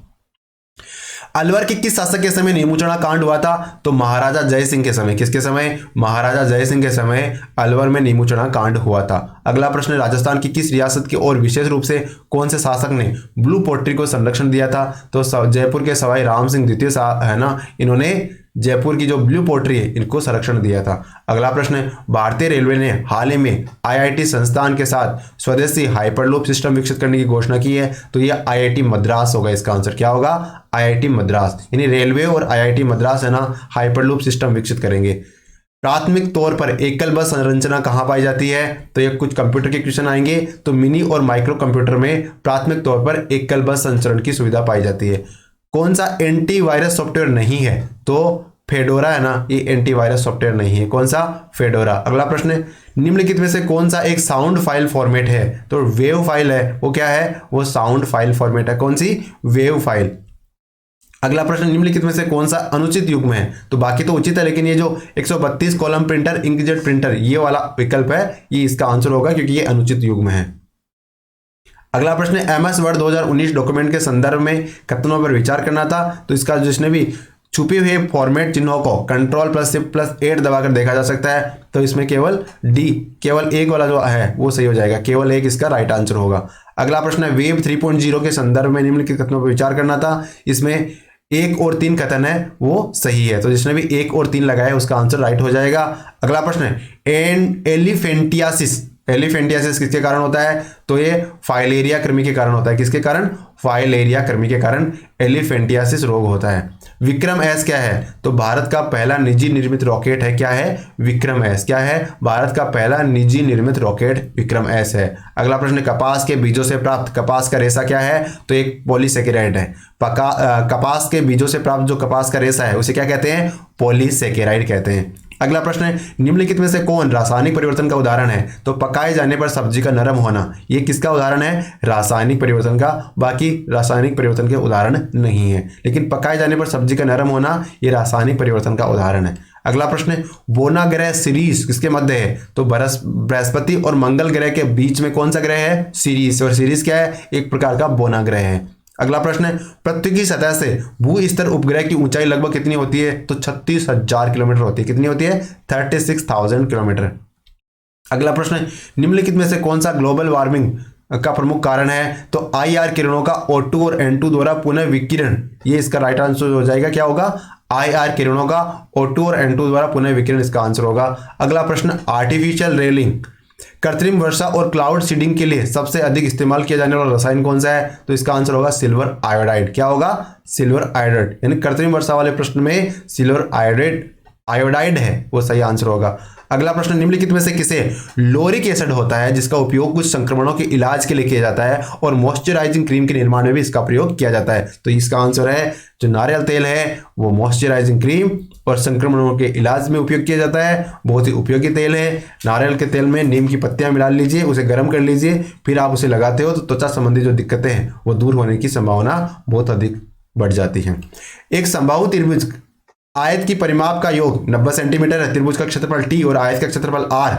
अलवर के किस शासक के समय नीमूचना कांड हुआ था? तो महाराजा जय सिंह के समय। किसके समय? महाराजा जय सिंह के समय अलवर में नीमूचना कांड हुआ था। अगला प्रश्न, राजस्थान की किस रियासत की और विशेष रूप से कौन से शासक ने ब्लू पोट्री को संरक्षण दिया था? तो जयपुर के सवाई राम सिंह द्वितीय है ना, इन्होंने जयपुर की जो ब्लू पोट्री है इनको संरक्षण दिया था। अगला प्रश्न है, भारतीय रेलवे ने हाल ही में IIT संस्थान के साथ स्वदेशी हाइपरलूप सिस्टम विकसित करने की घोषणा की है, तो यह IIT मद्रास होगा। इसका आंसर क्या होगा? IIT मद्रास, यानी रेलवे और IIT मद्रास है ना हाइपरलूप सिस्टम विकसित करेंगे। प्राथमिक तौर पर एकल बस संरचना कहाँ पाई जाती है? तो ये कुछ कंप्यूटर के क्वेश्चन आएंगे, तो मिनी और माइक्रो कंप्यूटर में प्राथमिक तौर पर एकल बस संचरण की सुविधा पाई जाती है। कौन सा एंटीवायरस सॉफ्टवेयर नहीं है? तो फेडोरा है ना, ये एंटीवायरस सॉफ्टवेयर नहीं है। कौन सा? फेडोरा। अगला प्रश्न, निम्नलिखित में से कौन सा एक साउंड फाइल फॉर्मेट है? तो वेव फाइल है, वो क्या है? वो साउंड फाइल फॉर्मेट है। कौन सी? Wave file. अगला प्रश्न, निम्नलिखित में से कौन सा अनुचित युग्म है? तो बाकी तो उचित है, लेकिन ये जो 132 कॉलम प्रिंटर, इंकजेट प्रिंटर, ये वाला विकल्प है, ये इसका आंसर होगा क्योंकि ये अनुचित युग्म है। अगला प्रश्न, MS वर्ड 2019 डॉक्यूमेंट के संदर्भ में कथनों पर विचार करना था, तो इसका जिसने भी छुपे हुए फॉर्मेट चिन्हों को कंट्रोल प्लस शिफ्ट प्लस 8 दबाकर देखा जा सकता है। तो इसमें केवल डी, केवल एक वाला जो है वो सही हो जाएगा, केवल एक इसका राइट आंसर होगा। अगला प्रश्न है वेब 3.0 के संदर्भ में निम्नलिखित कथनों पर विचार करना था। इसमें 1 और 3 कथन है वो सही है, तो जिसने भी 1 और 3 लगाया है उसका आंसर राइट हो जाएगा। अगला प्रश्न है एलिफेंटियासिस, एलिफेंटियासिस किसके कारण होता है? तो ये फाइलेरिया कृमि के कारण होता है। किसके कारण? फाइलेरिया कृमि के कारण एलिफेंटियासिस रोग होता है। विक्रम एस क्या है? तो भारत का पहला निजी निर्मित रॉकेट है। क्या है? विक्रम एस। क्या है? भारत का पहला निजी निर्मित रॉकेट विक्रम एस है। अगला प्रश्न, कपास के बीजों से प्राप्त कपास का रेशा क्या है? तो एक पॉलीसेकेराइड है। कपास के बीजों से प्राप्त जो कपास का रेशा है उसे क्या कहते हैं? पॉलीसेकेराइड कहते हैं। अगला प्रश्न है निम्नलिखित में से कौन रासायनिक परिवर्तन का उदाहरण है? तो पकाए जाने पर सब्जी का नरम होना, ये किसका उदाहरण है? रासायनिक परिवर्तन का। बाकी रासायनिक परिवर्तन के उदाहरण नहीं है, लेकिन पकाए जाने पर सब्जी का नरम होना ये रासायनिक परिवर्तन का उदाहरण है। अगला प्रश्न है बोना ग्रह सीरीज किसके मध्य है? तो बृहस्पति और मंगल ग्रह के बीच में कौन सा ग्रह है? सीरीज। और सीरीज क्या है? एक प्रकार का बोना ग्रह है। अगला प्रश्न है पृथ्वी की सतह से भू स्तर उपग्रह की ऊंचाई लगभग कितनी होती है? तो 36,000 किलोमीटर होती है। कितनी होती है? 36,000 किलोमीटर। अगला प्रश्न है निम्नलिखित में से कौन सा ग्लोबल वार्मिंग का प्रमुख कारण है? तो IR किरणों का O2 और N2 द्वारा पुनः विकिरण, ये इसका राइट आंसर हो जाएगा। क्या होगा? IR किरणों का O2 और N2 द्वारा पुनः विकिरण इसका आंसर होगा। अगला प्रश्न आर्टिफिशियल रेलिंग, कृत्रिम वर्षा और क्लाउड सीडिंग के लिए सबसे अधिक इस्तेमाल किया जाने वाला रसायन कौन सा है? तो इसका आंसर होगा सिल्वर आयोडाइड। क्या होगा? Silver iodide. यानी कृत्रिम वर्षा वाले प्रश्न में सिल्वर आयोडाइड है वो सही आंसर होगा। अगला प्रश्न निम्नलिखित में से किसे लोरिक एसिड होता है जिसका उपयोग कुछ संक्रमणों के इलाज के लिए किया जाता है और मॉइस्चराइजिंग क्रीम के निर्माण में भी इसका प्रयोग किया जाता है? तो इसका आंसर है जो नारियल तेल है वो मॉइस्चराइजिंग क्रीम और संक्रमणों के इलाज में उपयोग किया जाता है। बहुत ही उपयोगी तेल है। नारियल के तेल में नीम की पत्तियां मिला लीजिए, उसे गर्म कर लीजिए, फिर आप उसे लगाते हो तो त्वचा संबंधी जो दिक्कतें हैं वो दूर होने की संभावना बहुत अधिक बढ़ जाती है। एक समबाहु त्रिभुज आयत की परिमाप का योग 90 सेंटीमीटर है, त्रिभुज का क्षेत्रफल T और आयत का क्षेत्रफल R।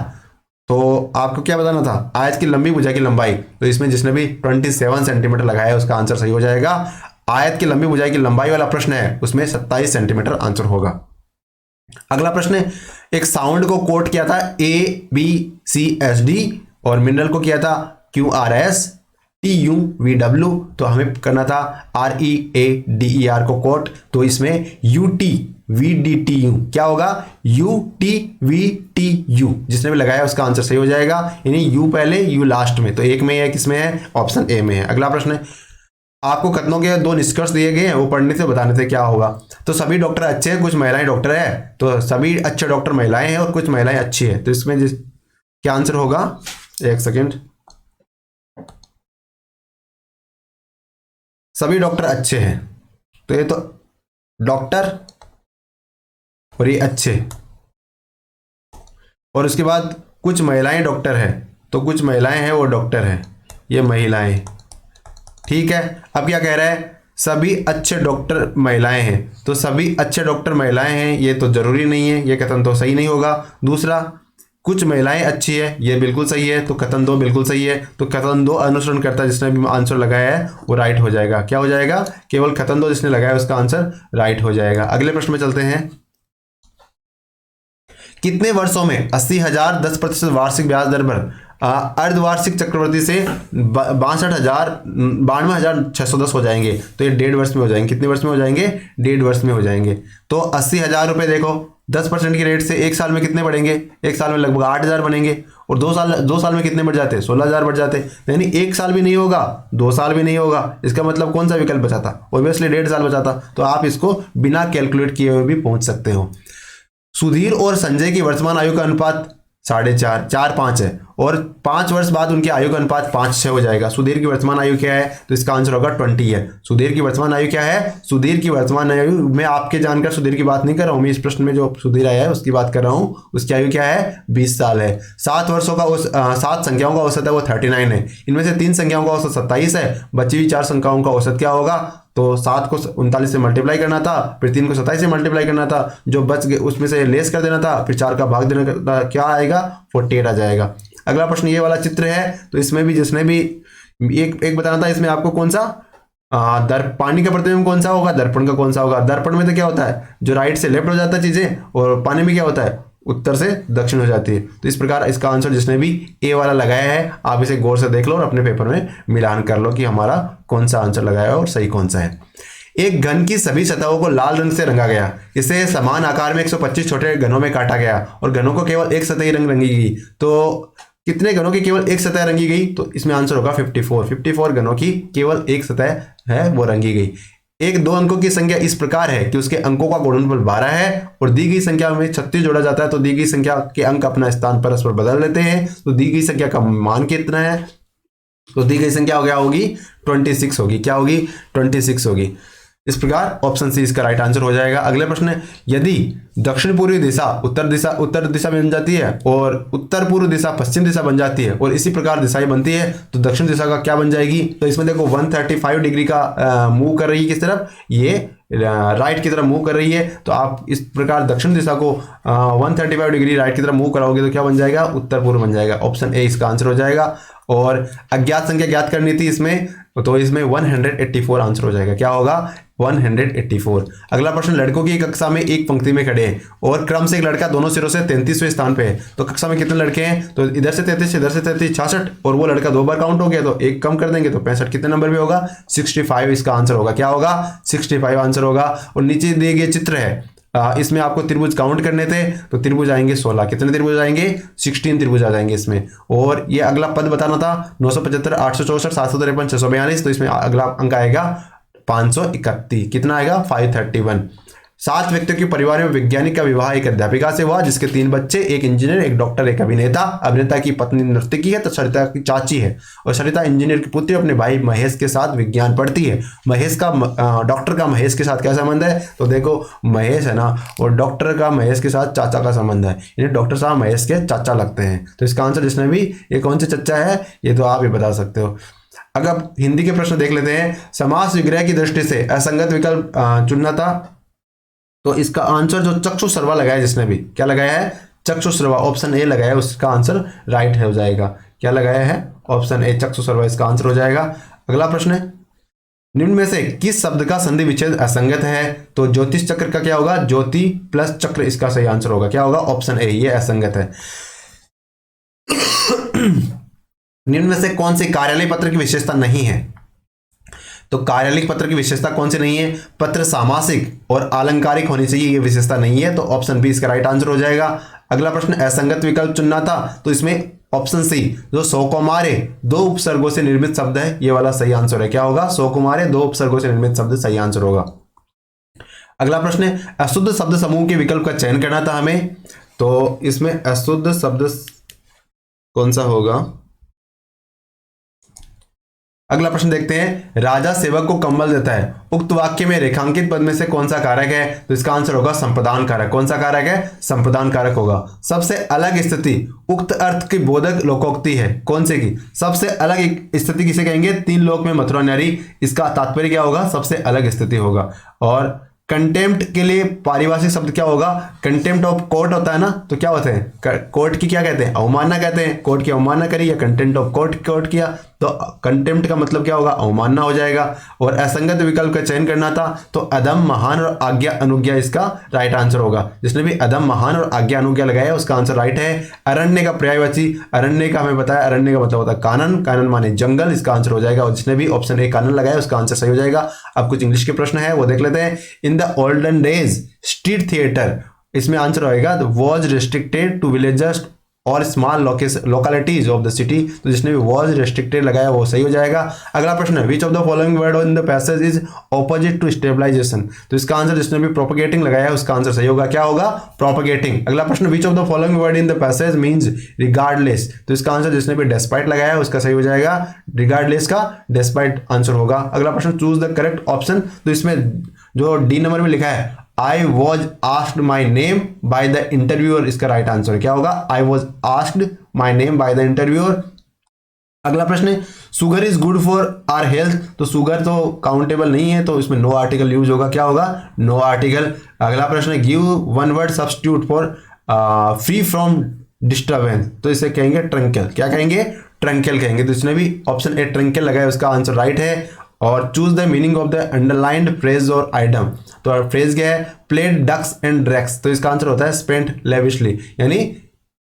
तो आपको क्या बताना था? आयत की लंबी भुजा की लंबाई। तो इसमें जिसने भी 27 सेंटीमीटर लगाया है उसका आंसर सही हो जाएगा। आयत की लंबी भुजा की लंबाई वाला प्रश्न है उसमें 27 सेंटीमीटर आंसर होगा। अगला प्रश्न है एक साउंड को कोट किया था ABCSD और मिनरल को किया था QRS TUVW, तो हमें करना था READER को कोट, तो इसमें UTVDTU क्या होगा? UTVTU। जिसने भी लगाया उसका आंसर सही हो जाएगा। यानी U पहले U लास्ट में, तो एक में है, किसमें है? ऑप्शन ए में है। अगला प्रश्न है आपको कथनों के 2 निष्कर्ष दिए गए हैं वो पढ़ने से बताने से क्या होगा? तो सभी डॉक्टर अच्छे हैं, कुछ महिलाएं डॉक्टर है, तो सभी अच्छे डॉक्टर महिलाएं हैं और कुछ महिलाएं अच्छी है, तो इसमें क्या आंसर होगा? एक सेकेंड, सभी डॉक्टर अच्छे हैं, तो ये तो डॉक्टर और ये अच्छे, और उसके बाद कुछ महिलाएं डॉक्टर है, तो कुछ महिलाएं हैं वो डॉक्टर है, ये महिलाएं। ठीक है, अब क्या कह रहा है? सभी अच्छे डॉक्टर महिलाएं हैं, तो सभी अच्छे डॉक्टर महिलाएं हैं ये तो जरूरी नहीं है, ये कथन तो सही नहीं होगा। दूसरा, कुछ महिलाएं अच्छी है, ये बिल्कुल सही है, तो कथन 2 बिल्कुल सही है। तो कथन 2 अनुसरण करता जिसने भी आंसर लगाया है वो राइट हो जाएगा। क्या हो जाएगा? केवल कथन 2 जिसने लगाया उसका आंसर राइट हो जाएगा। अगले प्रश्न में चलते हैं। कितने वर्षों में 80,000 10% वार्षिक ब्याज दर पर अर्धवार्षिक चक्रवृद्धि से 92,610 हो जाएंगे? तो ये 1.5 वर्ष में हो जाएंगे। कितने वर्ष में हो जाएंगे? 1.5 वर्ष में हो जाएंगे। तो 80,000 रुपये देखो 10% की रेट से एक साल में कितने बढ़ेंगे? एक साल में लगभग 8,000 बनेंगे, और 2 साल में कितने बढ़ जाते? 16,000 बढ़ जाते। यानी एक साल भी नहीं होगा, 2 साल भी नहीं होगा, इसका मतलब कौन सा विकल्प बचा था? ऑब्वियसली 1.5 साल बचा था। तो आप इसको बिना कैलकुलेट किए हुए भी पहुंच सकते हो। सुधीर और संजय की वर्तमान आयु का अनुपात 4.5 4.5 है, और 5 वर्ष बाद उनकी आयु का अनुपात 5:6 हो जाएगा। सुधीर की वर्तमान आयु क्या है? तो इसका आंसर होगा 20 है। सुधीर की वर्तमान आयु क्या है? सुधीर की वर्तमान आयु, मैं आपके जानकर सुधीर की बात नहीं कर रहा हूँ, मैं इस प्रश्न में जो सुधीर आया है उसकी बात कर रहा हूँ। उसकी आयु क्या है? 20 साल है। 7 वर्षों का 7 संख्याओं का औसत है वो 39 है। इनमें से 3 संख्याओं का औसत 27 है, बची हुई 4 संख्याओं का औसत क्या होगा? तो 7 को 39 से मल्टीप्लाई करना था, फिर 3 को 27 से मल्टीप्लाई करना था, जो बच गए उसमें से लेस कर देना था, फिर 4 का भाग देना था, क्या आएगा? 48 आ जाएगा। अगला प्रश्न ये वाला चित्र है, तो इसमें भी जिसने भी एक बताना था, इसमें आपको कौन सा पानी का प्रतिबिंब कौन सा होगा, दर्पण का कौन सा होगा। दर्पण में तो क्या होता है, जो राइट से लेफ्ट हो जाता है चीजें, और पानी में क्या होता है, उत्तर से दक्षिण हो जाती है। तो इस प्रकार इसका आंसर जिसने भी ए वाला लगाया है, आप इसे गौर से देख लो और अपने पेपर में मिलान कर लो कि हमारा कौन सा आंसर लगाया है और सही कौन सा है। एक घन की सभी सतहों को लाल रंग से रंगा गया, इसे समान आकार में 125 छोटे घनों में काटा गया और घनों को केवल एक सतही रंग रंगी गई। तो कितने घनों की केवल एक सतह रंगी गई, तो इसमें आंसर होगा 54 घनों की केवल एक सतह है वो रंगी गई। एक दो अंकों की संख्या इस प्रकार है कि उसके अंकों का गुणनफल 12 है और दी गई संख्या में 36 जोड़ा जाता है, तो दी गई संख्या के अंक अपना स्थान परस्पर बदल लेते हैं। तो दी गई संख्या का मान कितना है, तो दी गई संख्या हो गया होगी 26 होगी। क्या होगी, 26 होगी। इस प्रकार ऑप्शन सी इसका राइट आंसर हो जाएगा। अगले प्रश्न है, यदि दक्षिण पूर्वी दिशा उत्तर दिशा बन जाती है और उत्तर पूर्व दिशा पश्चिम दिशा बन जाती है और इसी प्रकार दिशाएं बनती है, तो दक्षिण दिशा का क्या बन जाएगी। तो इसमें देखो 135 डिग्री का मूव कर रही है, किस तरफ, ये राइट की तरफ मूव कर रही है। तो आप इस प्रकार दक्षिण दिशा को 135 डिग्री राइट की तरफ मूव कराओगे तो क्या बन जाएगा, उत्तर पूर्व बन जाएगा। ऑप्शन ए इसका आंसर हो जाएगा। और अज्ञात संख्या ज्ञात करनी थी इसमें, तो इसमें 184 आंसर हो जाएगा। क्या होगा, 184। अगला प्रश्न, लड़कों की कक्षा में एक पंक्ति में खड़े हैं और क्रम से एक लड़का दोनों सिरों से 33वें स्थान पे है। तो कक्षा में कितने लड़के हैं, तो इधर से 33, इधर से 33, 66, और वो लड़का दो बार काउंट हो गया तो एक कम कर देंगे तो 65 कितने नंबर पे होगा, 65 इसका आंसर होगा। क्या होगा, 65 आंसर होगा। और नीचे दिए गए चित्र है, इसमें आपको त्रिभुज काउंट करने थे, तो त्रिभुज आएंगे 16। कितने त्रिभुज आएंगे, 16 त्रिभुज आ जाएंगे इसमें। और ये अगला पद बताना था, 975, 864, 753, 642, तो इसमें अगला अंक आएगा 531। कितना आएगा, 531। 7 व्यक्तियों के परिवार में वैज्ञानिक का विवाह एक अध्यापिका से हुआ जिसके 3 बच्चे, एक इंजीनियर, एक डॉक्टर, एक अभिनेता। अभिनेता की पत्नी नर्तकी है तो सरिता की चाची है, और सरिता इंजीनियर की पुत्री अपने भाई महेश के साथ विज्ञान पढ़ती है। महेश का डॉक्टर का महेश के साथ क्या संबंध है, तो देखो महेश है ना, और डॉक्टर का महेश के साथ चाचा का संबंध है, यानी डॉक्टर साहब महेश के चाचा लगते हैं। तो इसका आंसर जिसने भी, ये कौन से चचा है, ये तो आप ही बता सकते हो। अगर हिंदी के प्रश्न देख लेते हैं, समास विग्रह की दृष्टि से असंगत विकल्प चुनना था, तो इसका आंसर जो चक्षु सर्वा लगाया, जिसने भी क्या लगाया है, चक्षु सर्वा, ऑप्शन ए लगाया है, उसका आंसर राइट हो जाएगा। क्या लगाया है, ऑप्शन ए चक्षु सर्वा, इसका आंसर हो जाएगा। अगला प्रश्न है, निम्न में से किस शब्द का संधि विच्छेद असंगत है, तो ज्योतिष चक्र का क्या होगा, ज्योति प्लस चक्र, इसका सही आंसर होगा। क्या होगा, ऑप्शन ए, ये असंगत है। निम्न में से कौन सी कार्यालय पत्र की विशेषता नहीं है, तो कार्यालय पत्र की विशेषता कौन सी नहीं है, पत्र सामासिक और आलंकारिक होनी चाहिए, ये विशेषता नहीं है, तो ऑप्शन बी इसका राइट आंसर हो जाएगा। अगला प्रश्न, असंगत विकल्प चुनना था, तो इसमें ऑप्शन सी जो सौकुमारे 2 उपसर्गों से निर्मित शब्द है, ये वाला सही आंसर है। क्या होगा, सौकुमारे 2 उपसर्गों से निर्मित शब्द सही आंसर होगा। अगला प्रश्न है, अशुद्ध शब्द समूह के विकल्प का चयन करना था हमें, तो इसमें अशुद्ध शब्द कौन सा होगा। अगला प्रश्न देखते हैं, राजा सेवक को कंबल देता है, उक्त वाक्य में रेखांकित पद में से कौन सा कारक है, तो इसका आंसर होगा संप्रदान कारक। कौन सा कारक है, संप्रदान कारक होगा। सबसे अलग स्थिति उक्त अर्थ की बोधक लोकोक्ति है, कौन से की, सबसे अलग स्थिति किसे कहेंगे, 3 लोक में मथुरा नारी, इसका तात्पर्य क्या होगा, सबसे अलग स्थिति होगा। और कंटेम्प्ट के लिए पारिभाषिक शब्द क्या होगा, कंटेम्प्ट ऑफ कोर्ट होता है ना, तो क्या होते हैं, कोर्ट की क्या कहते हैं, अवमानना कहते हैं। कोर्ट की अवमानना करी या कंटेम्प्ट ऑफ कोर्ट किया, तो कंटेम्प्ट का मतलब क्या होगा, अवमानना हो जाएगा। और असंगत विकल्प का चयन करना था, तो अदम, महान और आज्ञा अनुज्ञा इसका राइट आंसर होगा। जिसने भी अदम, महान और आज्ञा अनुज्ञा लगाया उसका आंसर राइट है। अरण्य का पर्यायवाची, अरण्य का हमें बताया, अरण्य का मतलब होता है कानन, कानन माने जंगल, इसका आंसर हो जाएगा। और जिसने भी ऑप्शन ए कानन लगाया उसका आंसर सही हो जाएगा। अब कुछ इंग्लिश के प्रश्न है वो देख लेते हैं। In the olden days street theatre, इसमें आंसर होएगा वॉज रिस्ट्रिक्टेड टू विलेजर्स और small localities of the city, तो जिसने भी वॉज रिस्ट्रिक्टेड लगाया वो सही हो जाएगा। अगला प्रश्न है, which of the following word in the passage is opposite to stabilization, तो इसका आंसर जिसने भी प्रोपगेटिंग लगाया है उसका आंसर सही होगा। क्या होगा, प्रोपगेटिंग। अगला प्रश्न, विच of the following word in the passage means regardless, तो इसका आंसर जिसने भी डेस्पाइट लगाया है उसका सही हो जाएगा। रिगार्डलेस का डेस्पाइट आंसर होगा। अगला प्रश्न, चूज द करेक्ट ऑप्शन, तो इसमें जो डी नंबर में लिखा है I was asked my name by the interviewer, इसका राइट आंसर क्या होगा, I was asked my name by the interviewer। अगला प्रश्न है, sugar is good for our health, तो सुगर तो काउंटेबल नहीं है, तो इसमें नो आर्टिकल यूज होगा। क्या होगा, नो आर्टिकल। अगला प्रश्न है, give one word substitute for free from disturbance, तो इसे कहेंगे ट्रंकल। क्या कहेंगे, ट्रंकल कहेंगे। तो इसने भी ऑप्शन ए ट्रंकल लगाया उसका आंसर राइट है। और choose the meaning of the underlined phrase और आइटम। तो फ्रेज क्या है, प्लेड डक्स एंड ड्रैक्स, तो इसका आंसर होता है स्पेंट लेविशली, यानी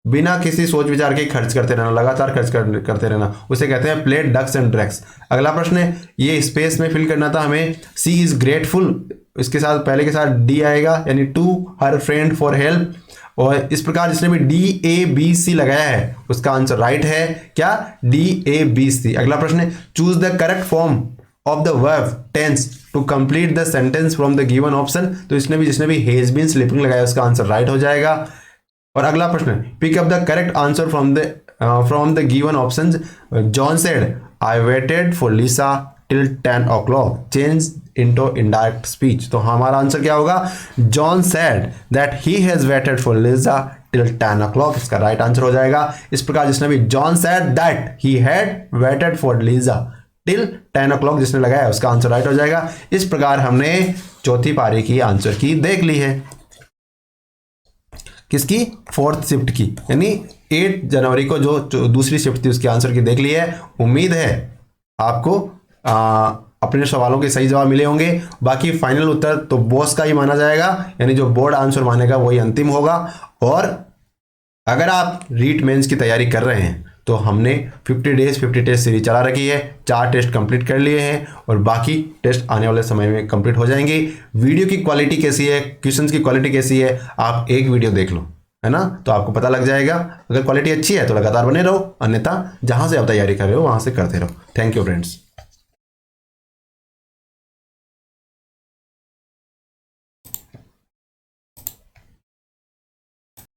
बिना किसी सोच विचार के खर्च करते रहना, लगातार खर्च करते रहना, उसे कहते हैं प्लेड डक्स एंड ड्रैक्स। अगला प्रश्न है, ये स्पेस में फिल करना था हमें, सी इज ग्रेटफुल, इसके साथ पहले के साथ डी आएगा, यानी to her friend for help. और इस प्रकार जिसने भी DABC लगाया है उसका आंसर राइट है क्या, DABC। अगला प्रश्न है, choose the correct form of the verb tense to complete the sentence from the given option. तो जिसने भी हैज बीन स्लीपिंग लगाया उसका आंसर राइट हो जाएगा। और अगला प्रश्न, pick up the correct answer from the given options. John said I waited for Lisa till 10 o'clock, change into indirect speech. तो हमारा आंसर क्या होगा, John said that he has waited for Lisa till 10 o'clock, इसका राइट आंसर हो जाएगा। इस प्रकार जिसने भी John said that he had weighted for Lisa till 10 o'clock जिसने लगाया उसका आंसर राइट हो जाएगा। इस प्रकार हमने चौथी पारी की आंसर की देख ली है। किसकी, फोर्थ शिफ्ट की, यानी 8 जनवरी को जो दूसरी शिफ्ट थी उसकी आंसर की देख ली है। उम्मीद है आपको अपने सवालों के सही जवाब मिले होंगे। बाकी फाइनल उत्तर तो बॉस का ही माना जाएगा, यानी जो बोर्ड आंसर मानेगा वही अंतिम होगा। और अगर आप रीट मेंस की तैयारी कर रहे हैं तो हमने 50 डेज 50 टेस्ट सीरीज चला रखी है, 4 टेस्ट कंप्लीट कर लिए हैं और बाकी टेस्ट आने वाले समय में कंप्लीट हो जाएंगे। वीडियो की क्वालिटी कैसी है, क्वेश्चंस की क्वालिटी कैसी है, आप एक वीडियो देख लो, है ना, तो आपको पता लग जाएगा। अगर क्वालिटी अच्छी है तो लगातार बने रहो, अन्यथा जहां से आप तैयारी कर रहे हो वहां से करते रहो। Thank you friends.